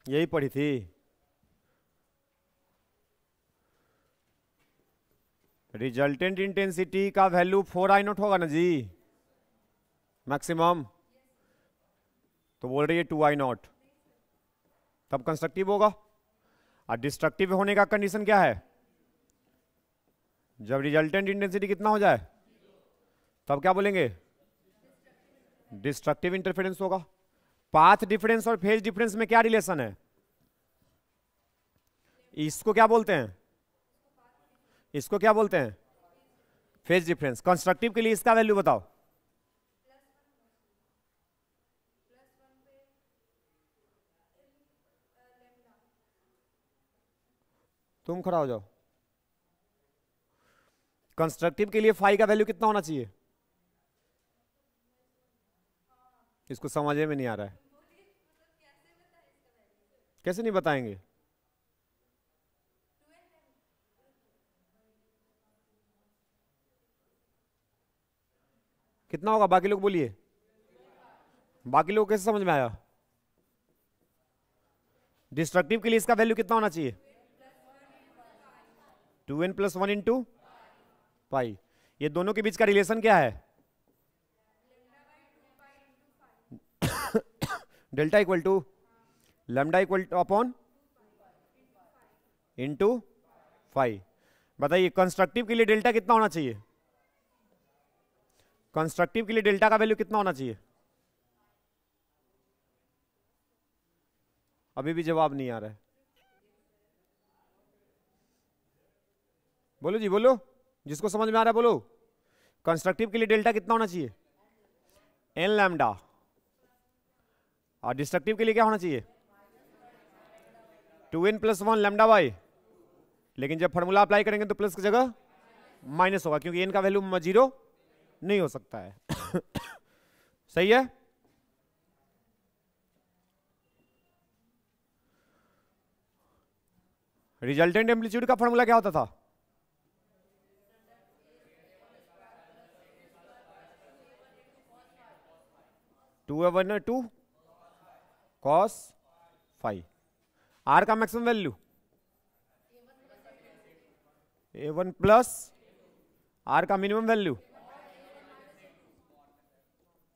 यही पढ़ी थी। रिजल्टेंट इंटेंसिटी का वैल्यू 4I0 होगा ना जी, मैक्सिमम। तो बोल रही है 2I0, तब कंस्ट्रक्टिव होगा। और डिस्ट्रक्टिव होने का कंडीशन क्या है? जब रिजल्टेंट इंटेंसिटी कितना हो जाए तब क्या बोलेंगे? डिस्ट्रक्टिव इंटरफेरेंस होगा। पाथ डिफरेंस और फेज डिफरेंस में क्या रिलेशन है? इसको क्या बोलते हैं? इसको क्या बोलते हैं? Phase difference. कंस्ट्रक्टिव के लिए इसका वैल्यू बताओ। तुम खड़ा हो जाओ। कंस्ट्रक्टिव के लिए फाई का वैल्यू कितना होना चाहिए? इसको समझे में नहीं आ रहा है। कैसे नहीं बताएंगे? कितना होगा? बाकी लोग बोलिए, बाकी लोग कैसे समझ में आया? डिस्ट्रक्टिव के लिए इसका वैल्यू कितना होना चाहिए? 2n+1 into pi. ये दोनों के बीच का रिलेशन क्या है? Delta equal to lambda equal to upon into phi. बताइए कंस्ट्रक्टिव के लिए डेल्टा कितना होना चाहिए? कंस्ट्रक्टिव के लिए डेल्टा का वैल्यू कितना होना चाहिए? अभी भी जवाब नहीं आ रहा है। बोलो जी बोलो, जिसको समझ में आ रहा है बोलो। कंस्ट्रक्टिव के लिए डेल्टा कितना होना चाहिए? N lambda. और डिस्ट्रक्टिव के लिए क्या होना चाहिए? 2n+1 lambda by. लेकिन जब फॉर्मूला अप्लाई करेंगे तो प्लस की जगह माइनस होगा, क्योंकि एन का वैल्यू 0 नहीं हो सकता है। सही है। रिजल्टेंट एम्पलीट्यूड का फॉर्मूला क्या होता था? Two cos phi. आर का maximum value A1 plus R का minimum value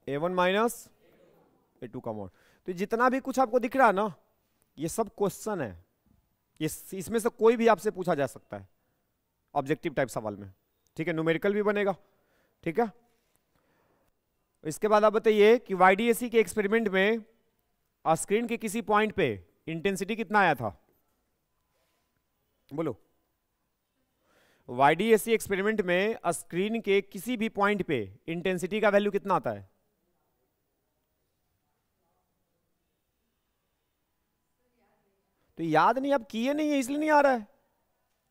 A1 minus A2 का मोड। तो जितना भी कुछ आपको दिख रहा है ना, ये सब क्वेश्चन है। इसमें से कोई भी आपसे पूछा जा सकता है ऑब्जेक्टिव टाइप सवाल में। ठीक है, न्यूमेरिकल भी बनेगा। ठीक है, इसके बाद आप बताइए कि YDAC के एक्सपेरिमेंट में स्क्रीन के किसी पॉइंट पे इंटेंसिटी कितना आया था? बोलो। YDAC एक्सपेरिमेंट में स्क्रीन के किसी भी पॉइंट पे इंटेंसिटी का वैल्यू कितना आता है? तो याद नहीं, आप किए नहीं है इसलिए नहीं आ रहा है।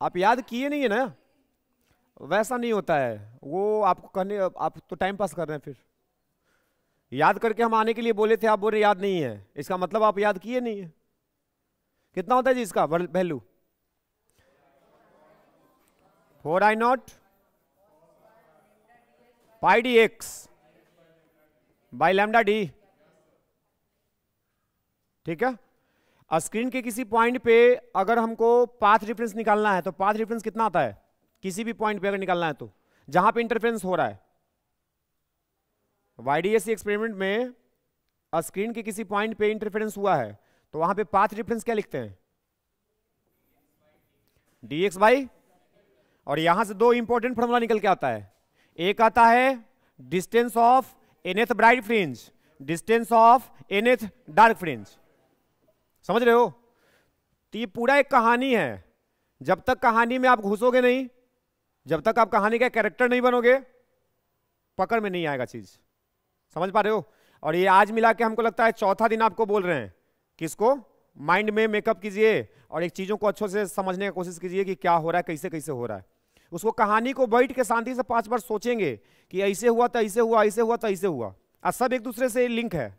आप याद किए नहीं है ना, वैसा नहीं होता है वो। आपको कहने, आप तो टाइम पास कर रहे हैं। फिर याद करके हम आने के लिए बोले थे, आप बोल रहे याद नहीं है, इसका मतलब आप याद किए नहीं है। कितना होता है जी इसका value? 4I0 pi dx by lambda D. ठीक है, स्क्रीन के किसी पॉइंट पे अगर हमको पाथ डिफरेंस निकालना है तो पाथ डिफरेंस कितना आता है? किसी भी पॉइंट पे अगर निकालना है तो जहां पे इंटरफेरेंस हो रहा है। YDAC एक्सपेरिमेंट में स्क्रीन के किसी पॉइंट पे इंटरफेरेंस हुआ है तो वहां पे पाथ डिफरेंस क्या लिखते हैं? dx बाई, और यहां से दो इंपॉर्टेंट फॉर्मूला निकल के आता है। एक आता है distance of nth bright fringe, distance of nth dark fringe. समझ रहे हो? तो ये पूरा एक कहानी है। जब तक कहानी में आप घुसोगे नहीं, जब तक आप कहानी का कैरेक्टर नहीं बनोगे, पकड़ में नहीं आएगा चीज। समझ पा रहे हो? और ये आज मिला के हमको लगता है चौथा दिन आपको बोल रहे हैं कि इसको माइंड में मेकअप कीजिए और एक चीजों को अच्छे से समझने की कोशिश कीजिए कि क्या हो रहा है, कैसे कैसे हो रहा है। उसको कहानी को बैठ के शांति से 5 बार सोचेंगे कि ऐसे हुआ तो ऐसे हुआ, ऐसे हुआ तो ऐसे हुआ, और सब एक दूसरे से लिंक है।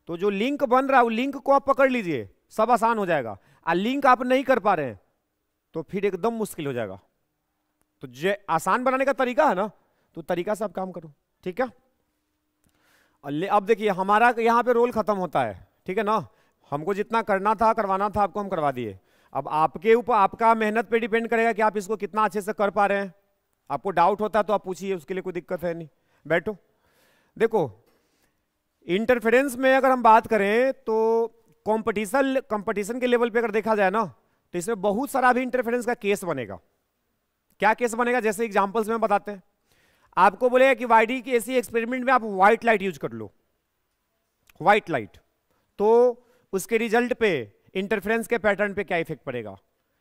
तो जो लिंक बन रहा है वो लिंक को आप पकड़ लीजिए, सब आसान हो जाएगा। और लिंक आप नहीं कर पा रहे हैं तो फिर एकदम मुश्किल हो जाएगा। तो जो आसान बनाने का तरीका है ना, तो तरीका से आप काम करो। ठीक है, अब देखिए हमारा यहाँ पे रोल खत्म होता है। ठीक है ना, हमको जितना करना था करवाना था आपको हम करवा दिए। अब आपके ऊपर आपका मेहनत पे डिपेंड करेगा कि आप इसको कितना अच्छे से कर पा रहे हैं। आपको डाउट होता है तो आप पूछिए, उसके लिए कोई दिक्कत है नहीं। बैठो। देखो इंटरफेरेंस में अगर हम बात करें तो कंपटीशन के लेवल पे अगर देखा जाए ना तो इसमें बहुत सारा भी इंटरफेरेंस का केस बनेगा। क्या केस बनेगा, जैसे एग्जांपल्स में बताते हैं। आपको बोलेगा कि वाईडी के ऐसी एक्सपेरिमेंट में आप व्हाइट लाइट यूज कर लो, व्हाइट लाइट, तो उसके रिजल्ट पे इंटरफेरेंस के पैटर्न पे क्या इफेक्ट पड़ेगा।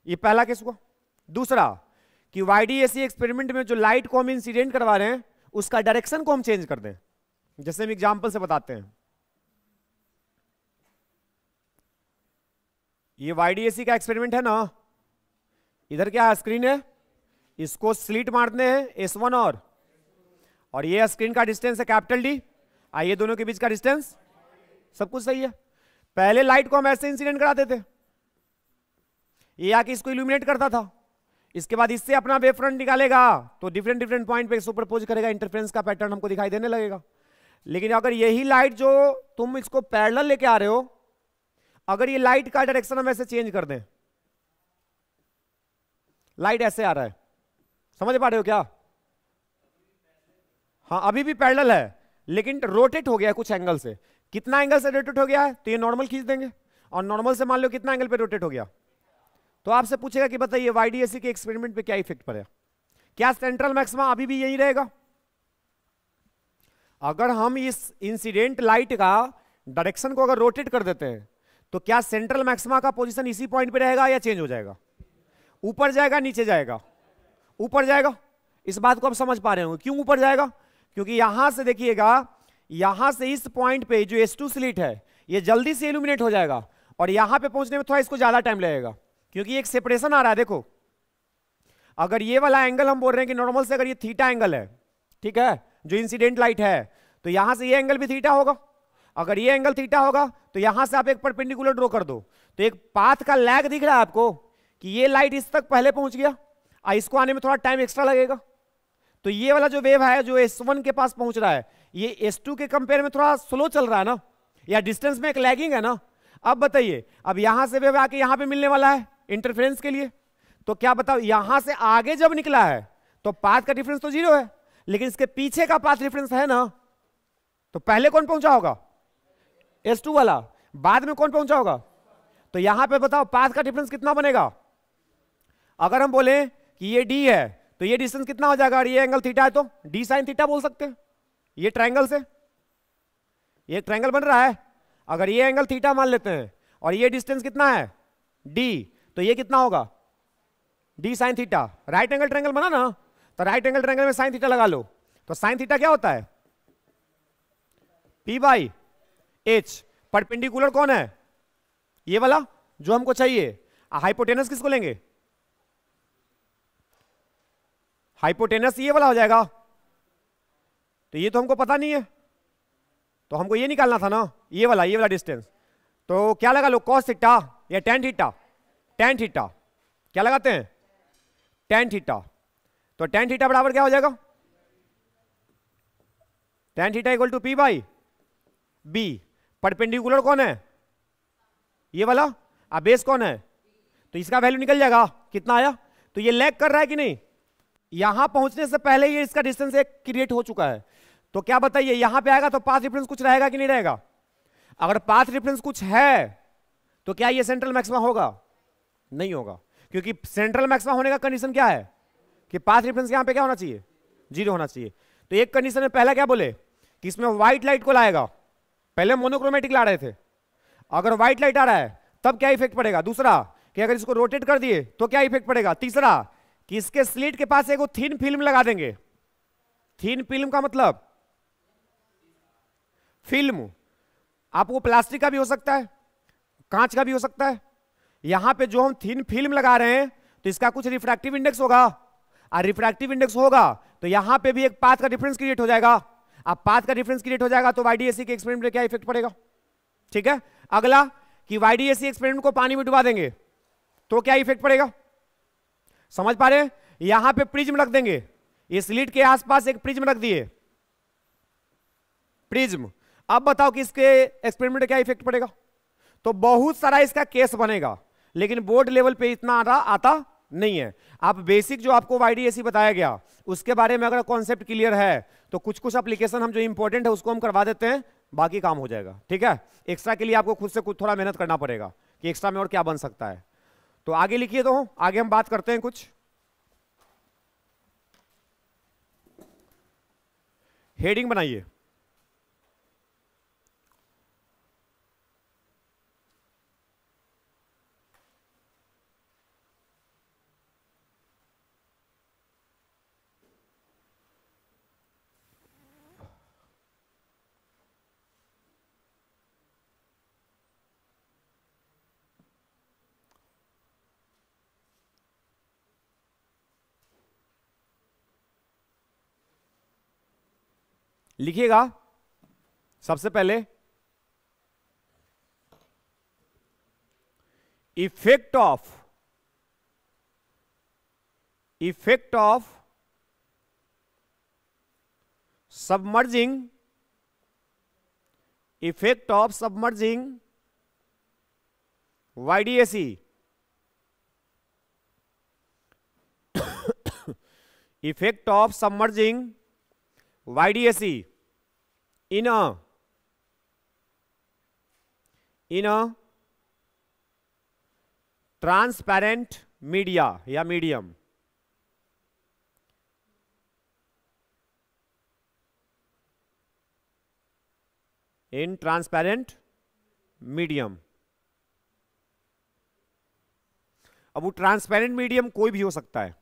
ये पहला केस हुआ। दूसरा कि वाईडी ऐसी एक्सपेरिमेंट में जो लाइट को हम इंसिडेंट करवा रहे हैं उसका डायरेक्शन को हम चेंज कर दें। जैसे हम एग्जांपल से बताते हैं, ये वाईडीएसी का एक्सपेरिमेंट है ना, इधर क्या स्क्रीन है, इसको स्लिट मारते हैं S1 और ये स्क्रीन का डिस्टेंस है कैपिटल D। आइए दोनों के बीच का डिस्टेंस, सब कुछ सही है। पहले लाइट को हम ऐसे इंसिडेंट कराते थे, ये आके इसको इल्यूमिनेट करता था, इसके बाद इससे अपना वेव फ्रंट निकालेगा तो डिफरेंट डिफरेंट पॉइंट पे सुपरपोज करेगा, इंटरफेरेंस का पैटर्न हमको दिखाई देने लगेगा। लेकिन अगर यही लाइट जो तुम इसको पैरेलल लेके आ रहे हो, अगर ये लाइट का डायरेक्शन हम ऐसे चेंज कर दें, लाइट ऐसे आ रहा है, समझ पा रहे हो क्या? हाँ अभी भी पैरेलल है लेकिन रोटेट हो गया है कुछ एंगल से। कितना एंगल से रोटेट हो गया है, तो ये नॉर्मल खींच देंगे और नॉर्मल से मान लो कितना एंगल पे रोटेट हो गया, तो आपसे पूछेगा कि बताइए वाईडीएसी के एक्सपेरिमेंट पे क्या इफेक्ट पड़ेगा। क्या सेंट्रल मैक्सिमा अभी भी यही रहेगा? अगर हम इस इंसिडेंट लाइट का डायरेक्शन को अगर रोटेट कर देते हैं तो क्या सेंट्रल मैक्सिमा का पोजीशन इसी पॉइंट पे रहेगा या चेंज हो जाएगा? ऊपर जाएगा, नीचे जाएगा? ऊपर जाएगा। इस बात को आप समझ पा रहे होंगे क्यों ऊपर जाएगा, क्योंकि यहां से देखिएगा, यहां से इस पॉइंट पे जो S2 स्लिट है ये जल्दी से इल्यूमिनेट हो जाएगा और यहां पे पहुंचने में थोड़ा इसको ज्यादा टाइम लगेगा क्योंकि एक सेपरेशन आ रहा है। देखो अगर ये वाला एंगल हम बोल रहे हैं कि नॉर्मल से अगर ये थीटा एंगल है, ठीक है, जो इंसिडेंट लाइट है, तो यहां से ये एंगल भी थीटा होगा। अगर ये एंगल थीटा होगा तो यहां से आप एक परपेंडिकुलर ड्रॉ कर दो, तो एक पाथ का लैग दिख रहा है आपको कि ये लाइट इस तक पहले पहुंच गया और इसको आने में थोड़ा टाइम एक्स्ट्रा लगेगा। तो ये वाला जो वेव है जो S1 के पास पहुंच रहा है, ये S2 के कंपेयर में थोड़ा स्लो चल रहा है ना, या डिस्टेंस में एक लैगिंग है ना। अब बताइए, अब यहां से वेव आके यहां पे मिलने वाला है इंटरफेरेंस के लिए, तो क्या बताओ यहां से आगे जब निकला है तो पाथ का डिफरेंस तो 0 है, लेकिन इसके पीछे का पाथ डिफरेंस है ना, तो पहले कौन पहुंचा होगा? S2 वाला। बाद में कौन पहुंचा होगा? तो यहां पे बताओ पाथ का डिफरेंस कितना बनेगा? अगर हम बोले कि ये D है तो ये डिस्टेंस कितना हो जाएगा? और ये एंगल थीटा है तो D sin थीटा बोल सकते हैं। ये ट्रायंगल से ये ट्रायंगल बन रहा है, अगर ये एंगल थीटा मान लेते हैं और ये डिस्टेंस कितना है D, तो ये कितना होगा? D sin theta. Right angle triangle बना ना, तो राइट एंगल ट्रायंगल में sin थीटा लगा लो, तो sin थीटा क्या होता है? P/H। परपेंडिकुलर कौन है? ये वाला जो हमको चाहिए। हाइपोटेनस किसको लेंगे? हाइपोटेनस ये वाला हो जाएगा, तो ये तो हमको पता नहीं है, तो हमको ये निकालना था ना, ये वाला डिस्टेंस। तो क्या लगा लो, cos थीटा या tan थीटा? tan theta. क्या लगाते हैं? tan theta. तो tan थीटा बराबर क्या हो जाएगा? tan theta equal to P/B। Perpendicular कौन है? ये वाला। अब बेस कौन है? तो इसका वैल्यू निकल जाएगा, कितना आया? तो ये लैग कर रहा है कि नहीं? यहां पहुंचने से पहले ये इसका डिस्टेंस एक क्रिएट हो चुका है, तो क्या बताइए यहां पे आएगा तो पाथ डिफरेंस कुछ रहेगा कि नहीं रहेगा? अगर पाथ डिफरेंस कुछ है तो क्या ये सेंट्रल मैक्सिमा होगा? नहीं होगा, क्योंकि सेंट्रल मैक्सिमा होने का कंडीशन क्या है कि पाथ डिफरेंस यहां पे क्या होना चाहिए? 0 होना चाहिए। तो एक कंडीशन में पहला क्या बोले कि इसमें व्हाइट लाइट को लाएगा, पहले मोनोक्रोमेटिक ला रहे थे, अगर व्हाइट लाइट आ रहा है तब क्या इफेक्ट पड़ेगा? दूसरा कि अगर इसको रोटेट कर दिए तो क्या इफेक्ट पड़ेगा? तीसरा कि इसके स्लिट के पास एक थिन फिल्म लगा देंगे। थिन फिल्म का मतलब फिल्म, आपको प्लास्टिक का भी हो सकता है, कांच का भी हो सकता है। यहां पे जो हम थिन फिल्म लगा रहे हैं तो इसका कुछ रिफ्रैक्टिव इंडेक्स होगा, और रिफ्रैक्टिव इंडेक्स होगा तो यहां पे भी एक पाथ का डिफरेंस क्रिएट हो जाएगा। अब पाथ का डिफरेंस क्रिएट हो जाएगा तो वाईडीएसी के एक्सपेरिमेंट में क्या इफेक्ट पड़ेगा? ठीक है। अगला कि वाईडीएसी एक्सपेरिमेंट को पानी में डुबा देंगे तो क्या इफेक्ट पड़ेगा? समझ पा रहे हैं? यहां पे प्रिज्म रख देंगे, इस स्लिट के आसपास एक प्रिज्म रख दिए, प्रिज्म। अब बताओ कि इसके एक्सपेरिमेंट में क्या इफेक्ट पड़ेगा? तो बहुत सारा इसका केस बनेगा, लेकिन बोर्ड लेवल पे इतना आता नहीं है। आप बेसिक जो आपको YDAC बताया गया उसके बारे में अगर कॉन्सेप्ट क्लियर है तो कुछ कुछ एप्लीकेशन हम जो इंपॉर्टेंट है उसको हम करवा देते हैं, बाकी काम हो जाएगा। ठीक है, एक्स्ट्रा के लिए आपको खुद से कुछ थोड़ा मेहनत करना पड़ेगा कि एक्स्ट्रा में और क्या बन सकता है। तो आगे लिखिए, तो आगे हम बात करते हैं कुछ। हेडिंग बनाइए। लिखिएगा सबसे पहले effect of submerging YDAC effect of submerging YDAC in a transparent media या मीडियम। In transparent medium. अब वो ट्रांसपेरेंट मीडियम कोई भी हो सकता है।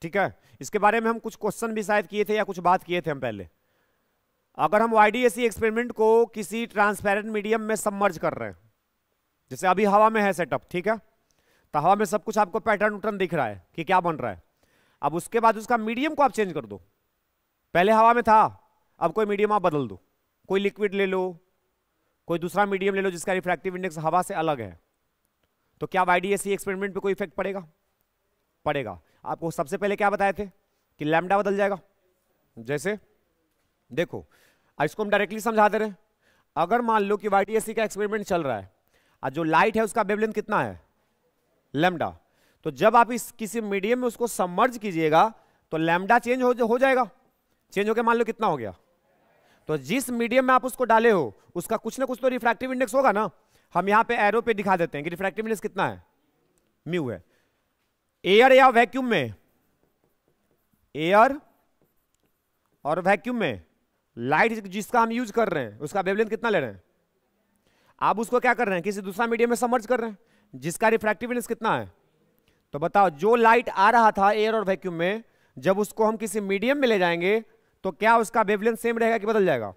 ठीक है, इसके बारे में हम कुछ क्वेश्चन भी शायद किए थे या कुछ बात किए थे हम पहले। अगर हम YDAC एक्सपेरिमेंट को किसी ट्रांसपेरेंट मीडियम में सबमर्ज कर रहे हैं, जैसे अभी हवा में है सेटअप, ठीक है, तो हवा में सब कुछ आपको पैटर्न उटर्न दिख रहा है कि क्या बन रहा है। अब उसके बाद उसका मीडियम को आप चेंज कर दो। पहले हवा में था, अब कोई मीडियम आप बदल दो, कोई लिक्विड ले लो, कोई दूसरा मीडियम ले लो जिसका रिफ्रैक्टिव इंडेक्स हवा से अलग है, तो क्या YDAC एक्सपेरिमेंट पे कोई इफेक्ट पड़ेगा? पड़ेगा। आपको सबसे पहले क्या बताए थे कि लैम्डा बदल जाएगा। जैसे देखो, इसको हम डायरेक्टली समझा दे रहे हैं। अगर मान लो कि YDAC का एक्सपेरिमेंट चल रहा है और जो लाइट है उसका वेवलेंथ कितना है? लैम्डा। तो जब आप इस किसी मीडियम में उसको सबमर्ज कीजिएगा तो लैम्डा चेंज हो जाएगा। चेंज होकर मान लो कितना हो गया? तो जिस मीडियम में आप उसको डाले हो उसका कुछ ना कुछ तो रिफ्रैक्टिव इंडेक्स होगा ना। हम यहां पे एरो पे दिखा देते हैं कि रिफ्रैक्टिव इंडेक्स कितना है, म्यू है। एयर या वैक्यूम में, एयर और वैक्यूम में लाइट जिसका हम यूज कर रहे हैं उसका वेवलेंथ कितना ले रहे हैं? आप उसको क्या कर रहे हैं, किसी दूसरा मीडियम में सबमर्ज कर रहे हैं जिसका रिफ्रैक्टिव इंडेक्स कितना है। तो बताओ, जो लाइट आ रहा था एयर और वैक्यूम में, जब उसको हम किसी मीडियम में ले जाएंगे तो क्या उसका वेवलेंथ सेम रहेगा कि बदल जाएगा?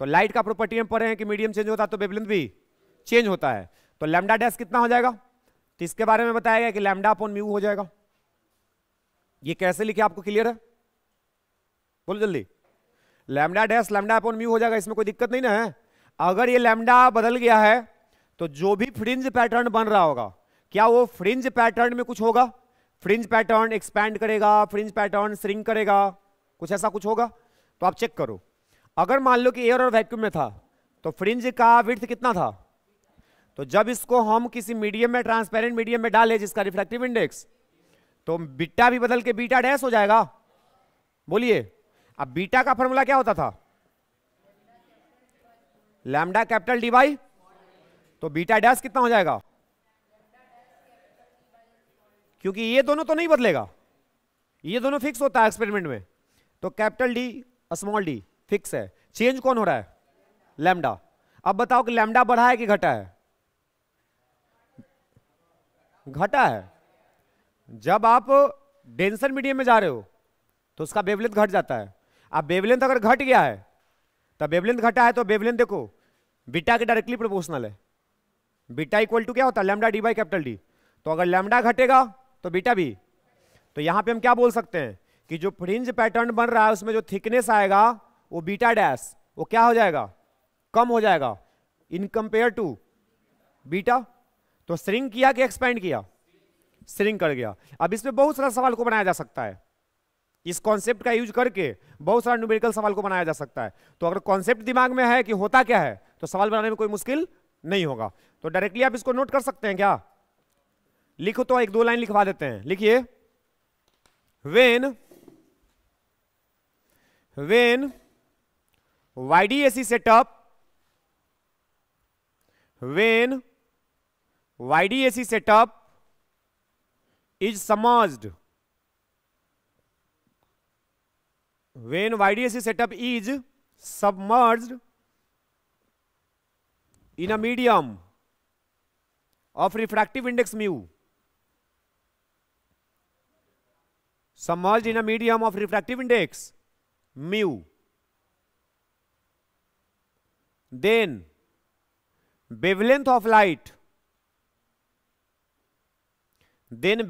तो लाइट का प्रॉपर्टी हम पढ़े हैं कि मीडियम चेंज होता है तो वेवलेंथ भी चेंज होता है। तो लैम्डा डैश कितना हो जाएगा? तो इसके बारे में बताया गया कि लैम्डा अपॉन म्यू हो जाएगा। ये कैसे लिखे आपको क्लियर है? बोलो जल्दी। Lambda dash lambda upon mu हो जाएगा, इसमें कोई दिक्कत नहीं ना है। अगर ये लैम्डा बदल गया है तो जो भी फ्रिंज पैटर्न बन रहा होगा, क्या वो फ्रिंज पैटर्न में कुछ होगा? फ्रिंज पैटर्न एक्सपैंड करेगा, फ्रिंज पैटर्न श्रिंक करेगा, कुछ ऐसा कुछ होगा? तो आप चेक करो। अगर मान लो कि एयर और वैक्यूम में था तो फ्रिंज का विड्थ कितना था? तो जब इसको हम किसी मीडियम में, ट्रांसपेरेंट मीडियम में डाले जिसका रिफ्रैक्टिव इंडेक्स, तो बीटा भी बदल के बीटा डैश हो जाएगा। बोलिए, अब बीटा का फॉर्मूला क्या होता था? लैम्डा कैपिटल डी बाई, तो बीटा डैश कितना हो जाएगा? क्योंकि ये दोनों तो नहीं बदलेगा, ये दोनों फिक्स होता है एक्सपेरिमेंट में। तो capital D small D fix है, चेंज कौन हो रहा है? लैम्डा। अब बताओ कि लैम्डा बढ़ा है कि घटा है? घटा है। जब आप डेंसर मीडियम में जा रहे हो तो उसका वेवलेंथ घट जाता है। अब वेवलेंथ अगर घट गया है, तब वेवलेंथ घटा है तो वेवलेंथ देखो बीटा के डायरेक्टली प्रोपोर्शनल है। बीटा इक्वल टू क्या होता है? Lambda D by capital D. तो अगर लैम्डा घटेगा तो बीटा भी। तो यहां पे हम क्या बोल सकते हैं कि जो फ्रिंज पैटर्न बन रहा है उसमें जो थिकनेस आएगा वो बीटा डैश, वो क्या हो जाएगा? कम हो जाएगा इन कंपेयर टू बीटा। तो श्रिंक किया कि एक्सपैंड किया? श्रिंक कर गया। अब इसमें बहुत सारा सवाल को बनाया जा सकता है, इस कॉन्सेप्ट का यूज करके बहुत सारा न्यूमेरिकल सवाल को बनाया जा सकता है। तो अगर कॉन्सेप्ट दिमाग में है कि होता क्या है तो सवाल बनाने में कोई मुश्किल नहीं होगा। तो डायरेक्टली आप इसको नोट कर सकते हैं क्या? लिखो तो, एक दो लाइन लिखवा देते हैं, लिखिए when YDAC setup, when YDAC setup is submerged, when YDAC setup is submerged in a medium of refractive index mu, submerged in a medium of refractive index mu, then wavelength of light used in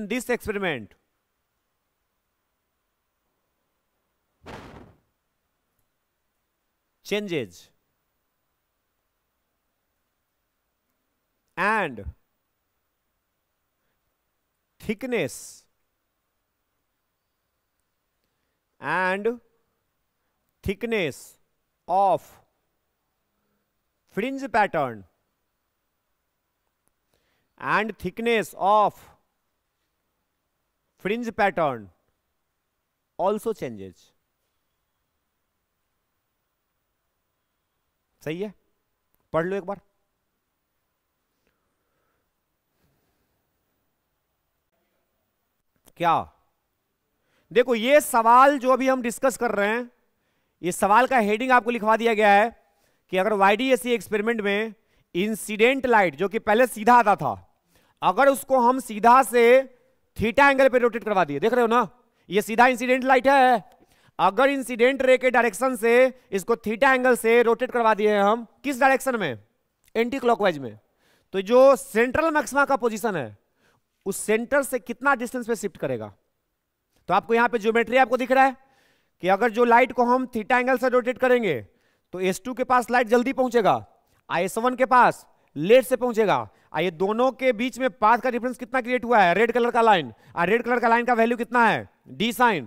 this experiment, changes, and thickness of fringe pattern also changes. सही है, पढ़ लो एक बार। क्या देखो, ये सवाल जो अभी हम डिस्कस कर रहे हैं, ये सवाल का हेडिंग आपको लिखवा दिया गया है कि अगर YDAC एक्सपेरिमेंट में इंसिडेंट लाइट जो कि पहले सीधा आता था, अगर उसको हम सीधा से थीटा एंगल पे रोटेट करवा दिए, देख रहे हो ना, ये सीधा इंसिडेंट लाइट है, अगर इंसिडेंट रे के डायरेक्शन से इसको थीटा एंगल से रोटेट करवा दिए हम, किस डायरेक्शन में? एंटी क्लॉकवाइज में, तो जो सेंट्रल मैक्सिमा का पोजीशन है उस सेंटर से कितना डिस्टेंस पे शिफ्ट करेगा? तो आपको यहां पे ज्योमेट्री आपको दिख रहा है कि अगर जो लाइट को हम थीटा एंगल से रोटेट करेंगे तो S2 के पास लाइट जल्दी पहुंचेगा, S1 के पास लेट से पहुंचेगा। ये दोनों के बीच में पाथ का डिफरेंस कितना क्रिएट हुआ है? रेड कलर का लाइन, रेड कलर का लाइन का वैल्यू कितना है? d sin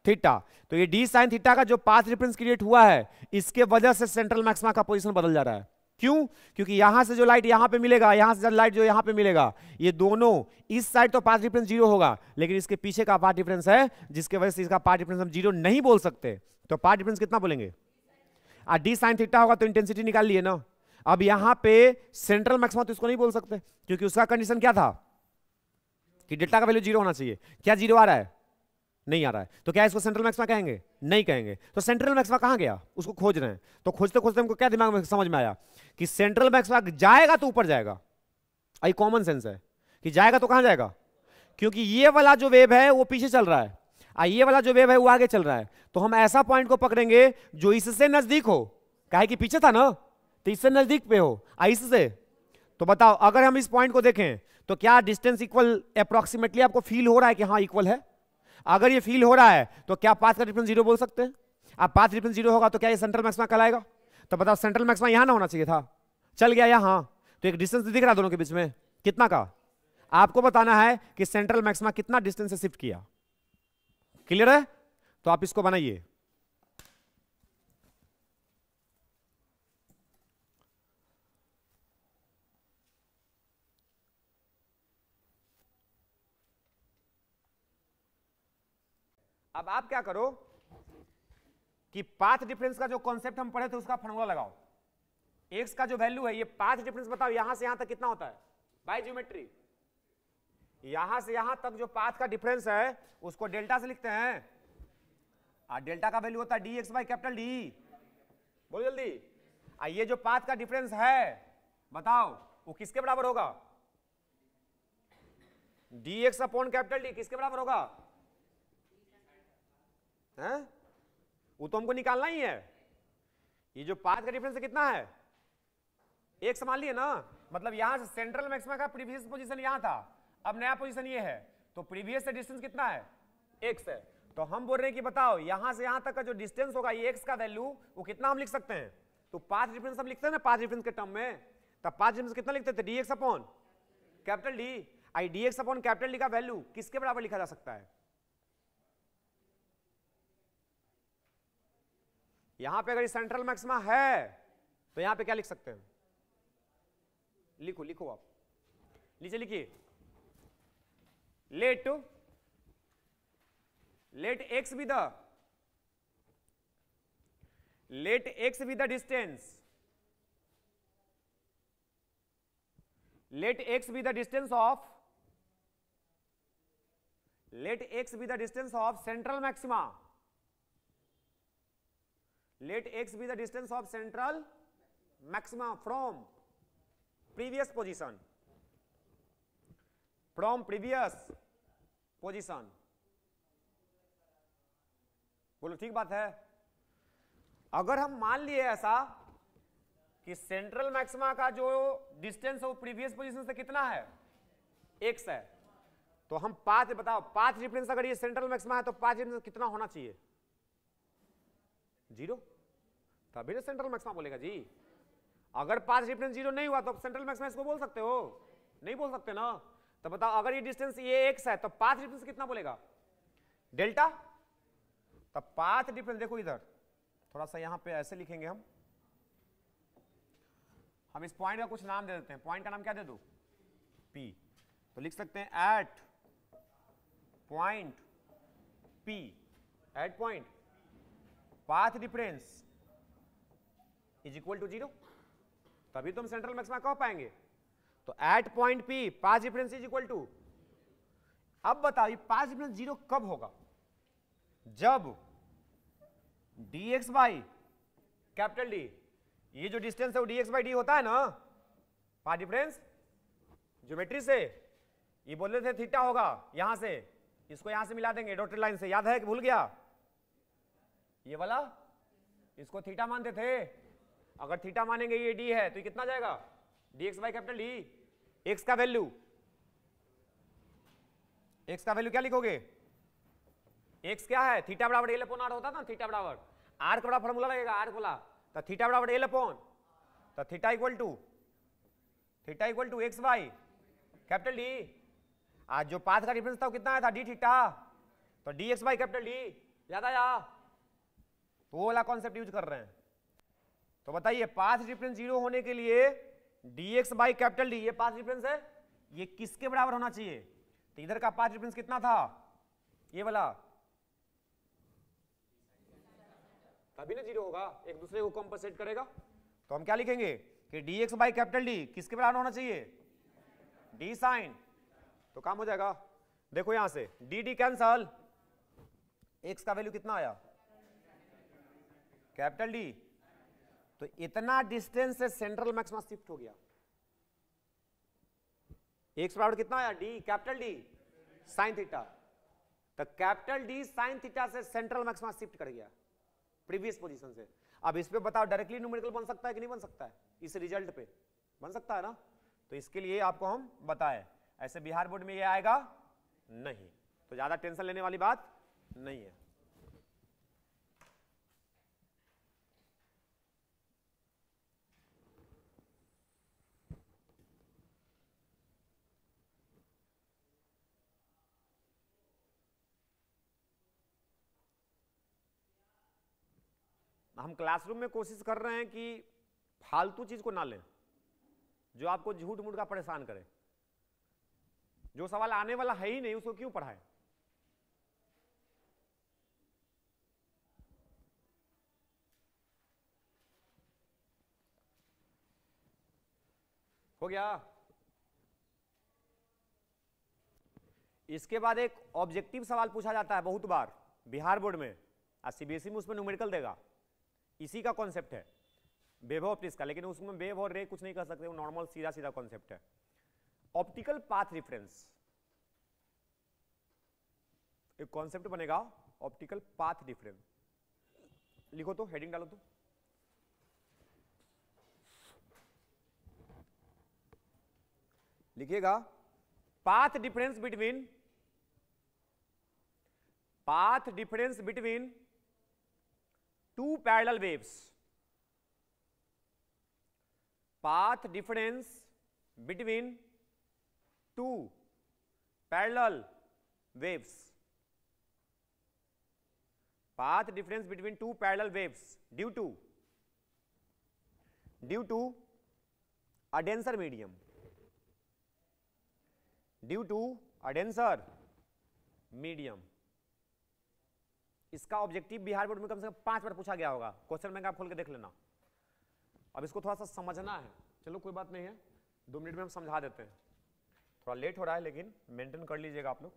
theta. तो ये d sin थीटा का जो पाथ डिफरेंस क्रिएट हुआ है, इसके वजह से सेंट्रल मैक्सिमा का पोजीशन बदल जा रहा है। क्यों? क्योंकि यहां से जो लाइट यहां पे मिलेगा, यहां से लाइट जो यहां पे मिलेगा, ये दोनों इस साइड तो पाथ डिफरेंस जीरो होगा, लेकिन इसके पीछे का पाथ डिफरेंस है, जिसके वजह से इसका पाथ डिफरेंस हम जीरो नहीं बोल सकते। तो पाथ डिफरेंस कितना बोलेंगे? d sin थीटा होगा तो इंटेंसिटी निकाल लिए ना। अब यहां पे सेंट्रल मैक्सिमा तो इसको नहीं बोल सकते, क्योंकि उसका कंडीशन क्या था कि डेल्टा का वैल्यू जीरो होना चाहिए। क्या जीरो आ रहा है? नहीं आ रहा है। तो क्या इसको सेंट्रल मैक्सिमा कहेंगे? नहीं कहेंगे। तो सेंट्रल मैक्सिमा कहां गया? उसको खोज रहे हैं। तो खोजते खोजते हमको क्या दिमाग में समझ में आया कि सेंट्रल मैक्सिमा जाएगा तो ऊपर जाएगा। आई कॉमन सेंस है कि जाएगा तो कहां जाएगा? क्योंकि ये वाला जो वेव है वो पीछे चल रहा है, ये वाला जो वेव है वो आगे चल रहा है। तो हम ऐसा पॉइंट को पकड़ेंगे जो इससे नजदीक हो, काहे कि पीछे था ना, तो इससे नजदीक पे हो, इससे। तो बताओ, अगर हम इस पॉइंट को देखें तो क्या डिस्टेंस इक्वल अप्रोक्सीमेटली आपको फील हो रहा है कि हाँ इक्वल है? अगर ये फील हो रहा है तो क्या पाथ का डिफरेंस जीरो बोल सकते हैं? अब पाथ डिफरेंस जीरो होगा तो क्या ये सेंट्रल मैक्सिमा कहलाएगा? तो बताओ, सेंट्रल मैक्सिमा यहां ना होना चाहिए था, चल गया यहां, तो एक डिस्टेंस दिख रहा है दोनों के बीच में, कितना का? आपको बताना है कि सेंट्रल मैक्सिमा कितना डिस्टेंस से शिफ्ट किया। क्लियर है? तो आप इसको बनाइए। अब आप क्या करो कि पाथ डिफरेंस का जो कॉन्सेप्ट हम पढ़े थे उसका फॉर्मूला लगाओ। एक्स का जो वैल्यू है, ये पाथ डिफरेंस बताओ यहां से यहां तक कितना होता है बाय ज्योमेट्री? यहां से यहां तक जो पाथ का डिफरेंस है उसको डेल्टा से लिखते हैं, और डेल्टा का वैल्यू होता है dx बाय कैपिटल डी। बोलो जल्दी। ये जो पाथ का डिफरेंस है बताओ वो किसके बराबर होगा? dx अपॉन कैपिटल डी किसके बराबर होगा? हैं? वो तो हमको निकालना ही है। ये जो पाथ का डिफरेंस कितना है? एक मान लिए ना, मतलब यहां से सेंट्रल मैक्सिमा का प्रीवियस पोजीशन यहां था, अब नया पोजीशन ये है, तो प्रीवियस से डिस्टेंस कितना है? x है। तो हम बोल रहे हैं कि बताओ यहां से यहां तक का जो डिस्टेंस होगा ये x का वैल्यू वो कितना हम लिख सकते हैं, तो पाथ डिफरेंस हम लिखते हैं ना पाथ डिफरेंस के टर्म में, तब पाथ डिफरेंस कितना लिखते थे, dx अपॉन कैपिटल डी। आई dx अपॉन कैपिटल डी का वैल्यू किसके बराबर लिखा जा सकता है, यहां पे अगर सेंट्रल मैक्सिमा है तो यहां पे क्या लिख सकते हैं, लिखो लिखो आप नीचे लिखिए, late x be the distance, let x be the distance of central maxima, let x be the distance of central maxima from previous position, बोलो ठीक बात है। अगर हम मान लिए ऐसा कि सेंट्रल मैक्सिमा का जो डिस्टेंस है वो प्रीवियस पोजीशन से कितना है, x है, तो हम पाथ बताओ पाथ डिफरेंस अगर ये सेंट्रल मैक्सिमा है तो पाथ डिफरेंस कितना होना चाहिए, 0, तभी तो सेंट्रल मैक्सिमा बोलेगा जी। अगर पाथ डिफरेंस 0 नहीं हुआ तो सेंट्रल मैक्सिमा इसको बोल सकते हो, नहीं बोल सकते ना। तो बताओ अगर ये डिस्टेंस ये x है तो पाथ डिफरेंस कितना बोलेगा, डेल्टा। तब पाथ डिफरेंस देखो इधर थोड़ा सा यहां पे ऐसे लिखेंगे हम इस पॉइंट का कुछ नाम दे देते हैं, पॉइंट का नाम क्या दे दो, P। तो लिख सकते हैं at point P, at point path difference is equal to 0, तभी तो हम सेंट्रल मैक्सिमा कह पाएंगे। तो at point P path difference is equal to, अब बताओ ये पाथ डिफरेंस 0 कब होगा, जब dx बाई कैपिटल डी, ये जो डिस्टेंस है वो dx बाई डी होता है ना पाथ डिफरेंस, ज्योमेट्री से ये बोल रहे थे थीटा होगा, यहां से इसको यहां से मिला देंगे डॉटेड लाइन से, याद है कि भूल गया, ये वाला इसको थीटा मानते थे, अगर थीटा मानेंगे ये डी है तो ये कितना जाएगा, dx by capital D. x का वैल्यू क्या लिखोगे, x क्या है, थीटा बराबर एल अपॉन आर होता था ना, थीटा बराबर आर का बड़ा फॉर्मूला लगेगा, आर बोला तो थीटा बराबर एल अपॉन, तो theta equal to x by capital D. आज जो पाथ का डिफरेंस था वो कितना आया था, डी थीटा, तो D x by capital D, याद आया, तो वो वाला कॉन्सेप्ट यूज कर रहे हैं। तो बताइए पाथ डिफरेंस 0 होने के लिए dx बाई कैपिटल डी, ये पाथ डिफरेंस है, ये किसके बराबर होना चाहिए, तो इधर का पाथ डिफरेंस कितना था, ये वाला, तभी ना 0 होगा, एक दूसरे को कंपनसेट करेगा। तो हम क्या लिखेंगे कि dx बाई कैपिटल डी किसके बराबर होना चाहिए, d साइन, तो काम हो जाएगा। देखो यहां से डी कैंसल, x का वैल्यू कितना आया, कैपिटल डी, तो इतना डिस्टेंस से सेंट्रल मैक्सिमा शिफ्ट हो गया, x बराबर कितना आया, d capital D sine theta, तो कैपिटल डी साइन थीटा से सेंट्रल मैक्सिमा शिफ्ट कर गया प्रीवियस पोजीशन से। अब इस पे बताओ डायरेक्टली न्यूमेरिकल बन सकता है कि नहीं बन सकता है, इस रिजल्ट पे बन सकता है ना, तो इसके लिए आपको हम बताएं, ऐसे बिहार बोर्ड में ये आएगा नहीं, तो ज्यादा टेंशन लेने वाली बात नहीं है। हम क्लासरूम में कोशिश कर रहे हैं कि फालतू चीज को ना लें जो आपको झूठ मूठ का परेशान करे, जो सवाल आने वाला है ही नहीं उसको क्यों पढ़ाएं। हो गया। इसके बाद एक ऑब्जेक्टिव सवाल पूछा जाता है बहुत बार बिहार बोर्ड में, और सीबीएसई में उसमें न्यूमेरिकल देगा, इसी का कॉन्सेप्ट है वेव ऑप्टिक्स का, लेकिन उसमें वेव और रे कुछ नहीं कर सकते, वो नॉर्मल सीधा सीधा कॉन्सेप्ट है। ऑप्टिकल पाथ डिफरेंस एक कॉन्सेप्ट बनेगा, ऑप्टिकल पाथ डिफरेंस, लिखो तो, हेडिंग डालो तो, लिखिएगा path difference between path difference between two parallel waves, path difference between two parallel waves, path difference between two parallel waves due to a denser medium, due to a denser medium. इसका objective Bihar board में कम से कम 5 बार पूछा गया होगा, question bank आप खोल के देख लेना. अब इसको थोड़ा सा समझना है, चलो कोई बात नहीं है, 2 मिनट में हम समझा देते हैं. थोड़ा लेट हो रहा है लेकिन मेंटेन कर लीजिएगा आप लोग.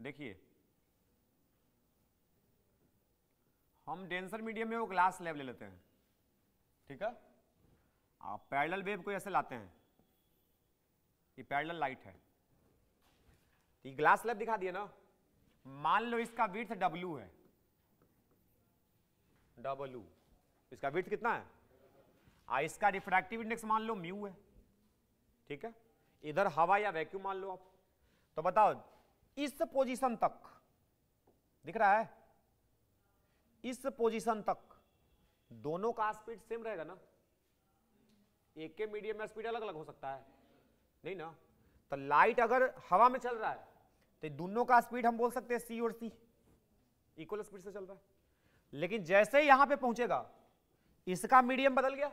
देखिए हम डेंसर मीडियम में वो ग्लास स्लैब ले लेते हैं, ठीक है. आप पैरेलल वेव को ऐसे लाते हैं, ये पैरेलल लाइट है, ये ग्लास स्लैब दिखा दिया ना. मान लो इसका विड्थ W है, W इसका विड्थ कितना है, इसका रिफ्रैक्टिव इंडेक्स मान लो म्यू है, ठीक है. इधर हवा या वैक्यूम मान लो आप. तो बताओ इस पोजीशन तक दिख रहा है, इस पोजीशन तक दोनों का स्पीड सेम रहेगा ना. एक के मीडियम में स्पीड अलग अलग हो सकता है नहीं ना. तो लाइट अगर हवा में चल रहा है तो दोनों का स्पीड हम बोल सकते हैं C और C इक्वल स्पीड से चल रहा है. लेकिन जैसे ही यहां पे पहुंचेगा इसका मीडियम बदल गया,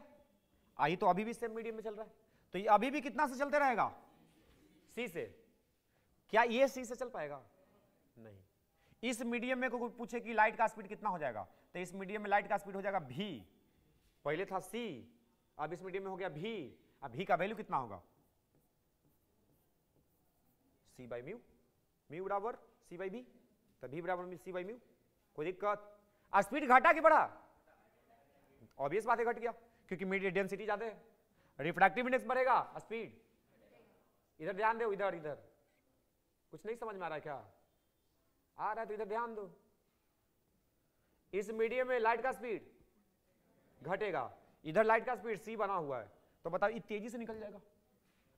आई तो अभी भी सेम मीडियम में चल रहा है, तो ये अभी भी कितना से चलते रहेगा, C से. क्या ये C से चल पाएगा, नहीं. इस मीडियम में कोई पूछे कि लाइट का स्पीड कितना हो जाएगा, तो इस मीडियम में लाइट का स्पीड हो जाएगा V, पहले था C, अब इस मीडियम में हो गया V. अब V का वैल्यू कितना होगा, C बाई म्यू, म्यू बराबर C बाई V, तो V बराबर C बाई म्यू. कोई दिक्कत. स्पीड घटा कि बढ़ा, ऑब्वियस बात है घट गया, क्योंकि मीडियम डेंसिटी ज्यादा है. रिफ्रैक्टिव इंडेक्स बढ़ेगा, स्पीड. इधर ध्यान दो, इधर इधर कुछ नहीं समझ में आ रहा है क्या, आ रहा है तो इधर ध्यान दो. इस मीडियम में लाइट का स्पीड घटेगा, इधर लाइट का स्पीड C बना हुआ है, तो बताओ ये तेजी से निकल जाएगा,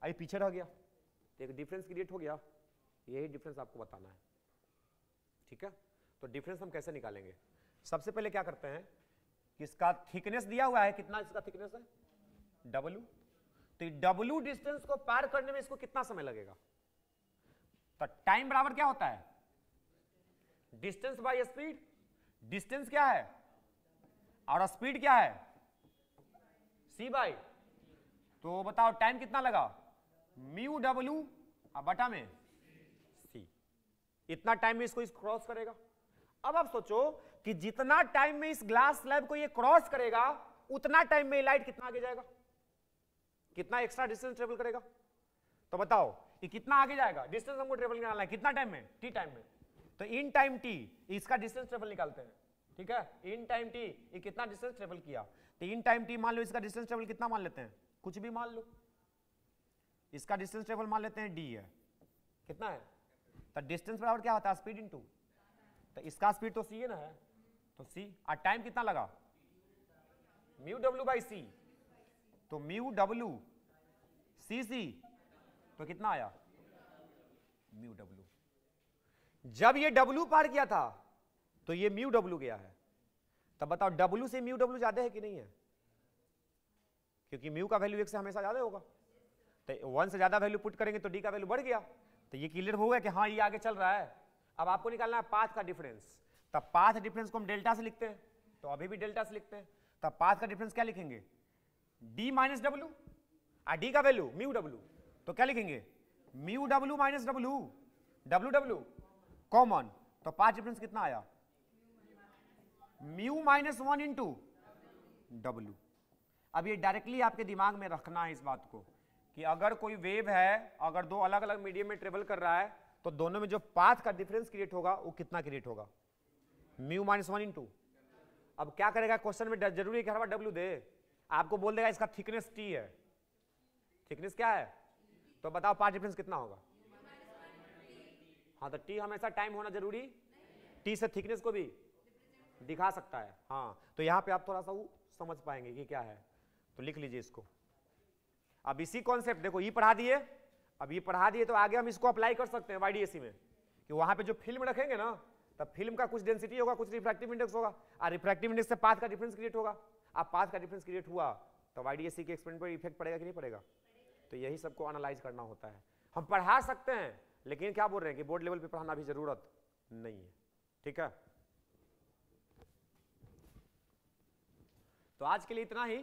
अभी पीछे रह गया, तो एक डिफरेंस क्रिएट हो गया. यही डिफरेंस आपको बताना है, ठीक है. तो डिफरेंस हम कैसे निकालेंगे, सबसे पहले क्या करते हैं कि इसका थिकनेस दिया हुआ है, कितना इसका थिकनेस है W, तो W डिस्टेंस को पार करने में इसको कितना समय लगेगा. तो टाइम बराबर क्या होता है, डिस्टेंस बाय स्पीड. डिस्टेंस क्या है और स्पीड क्या है, C बाई. तो बताओ टाइम कितना लगा, म्यू W बटा में C. इतना टाइम में इसको क्रॉस करेगा. अब आप सोचो कि जितना टाइम में इस ग्लास स्लैब को ये क्रॉस करेगा उतना टाइम में लाइट कितना आगे जाएगा, कितना एक्स्ट्रा डिस्टेंस ट्रेवल करेगा. तो बताओ ये कितना आगे जाएगा, डिस्टेंस हमको ट्रेवल निकालना है कितना टाइम में, T टाइम में. तो इन टाइम T इसका डिस्टेंस ट्रेवल निकालते हैं, ठीक है. इन टाइम T ये कितना डिस्टेंस ट्रेवल किया, तो इन टाइम T मान लो इसका डिस्टेंस ट्रेवल कितना मान लेते हैं, कुछ भी मान लो, इसका डिस्टेंस ट्रेवल मान लेते हैं D है, कितना है. तो डिस्टेंस बराबर क्या होता है, स्पीड इनटू, तो इसका स्पीड तो C है ना, है तो C. और टाइम कितना लगा, म्यू W बाई C, तो म्यू W CC, तो कितना आया म्यू W. जब ये W पार किया था तो ये म्यू W गया है. तब बताओ W से म्यू W ज्यादा है कि नहीं है, क्योंकि म्यू का वैल्यू 1 से हमेशा ज्यादा होगा. तो 1 से ज्यादा वैल्यू पुट करेंगे तो D का वैल्यू बढ़ गया. तो ये क्लियर हो गया कि हाँ ये आगे चल रहा है. अब आपको निकालना है पाथ का डिफरेंस. तब पाथ डिफरेंस को हम डेल्टा से लिखते हैं, तो अभी भी डेल्टा से लिखते हैं. तब पाथ का डिफरेंस क्या लिखेंगे, D माइनस W, और D का वैल्यू म्यू W, तो क्या लिखेंगे mu W minus W, W common. तो पाथ डिफरेंस कितना आया, म्यू माइनस 1 इंटू W. अब ये डायरेक्टली आपके दिमाग में रखना है इस बात को कि अगर कोई वेव है, अगर दो अलग अलग मीडियम में ट्रेवल कर रहा है, तो दोनों में जो पाथ का डिफरेंस क्रिएट होगा वो कितना क्रिएट होगा, म्यू माइनस 1 इंटू. अब क्या करेगा, क्वेश्चन में जरूरी है कि हर बार W दे, आपको बोल देगा इसका थिकनेस T है. थिकनेस क्या है, तो बताओ पाथ डिफरेंस कितना होगा. हाँ तो T हमेशा टाइम होना जरूरी, T से थिकनेस को भी दिखा सकता है. हाँ तो यहां पे आप थोड़ा सा वो समझ पाएंगे कि क्या है. तो लिख लीजिए इसको. अब इसी कॉन्सेप्ट देखो, ये पढ़ा दिए, अब ये पढ़ा दिए तो आगे हम इसको अप्लाई कर सकते हैं YDAC में, कि वहां पे जो फिल्म रखेंगे ना तब फिल्म का कुछ डेंसिटी होगा, कुछ रिफ्रैक्टिव इंडेक्स होगा, और रिफ्रैक्टिव इंडेक्स से पाथ का डिफरेंस क्रिएट होगा। अब पाथ का डिफरेंस क्रिएट हुआ तो आईडीएससी के एक्सपेरिमेंट पर इफेक्ट पड़ेगा कि नहीं पड़ेगा? तो यही सबको एनालाइज करना होता है। हम पढ़ा सकते हैं, लेकिन क्या बोल रहे हैं कि बोर्ड लेवल पे पढ़ाना भी जरूरत नहीं है। ठीक है, तो आज के लिए इतना ही।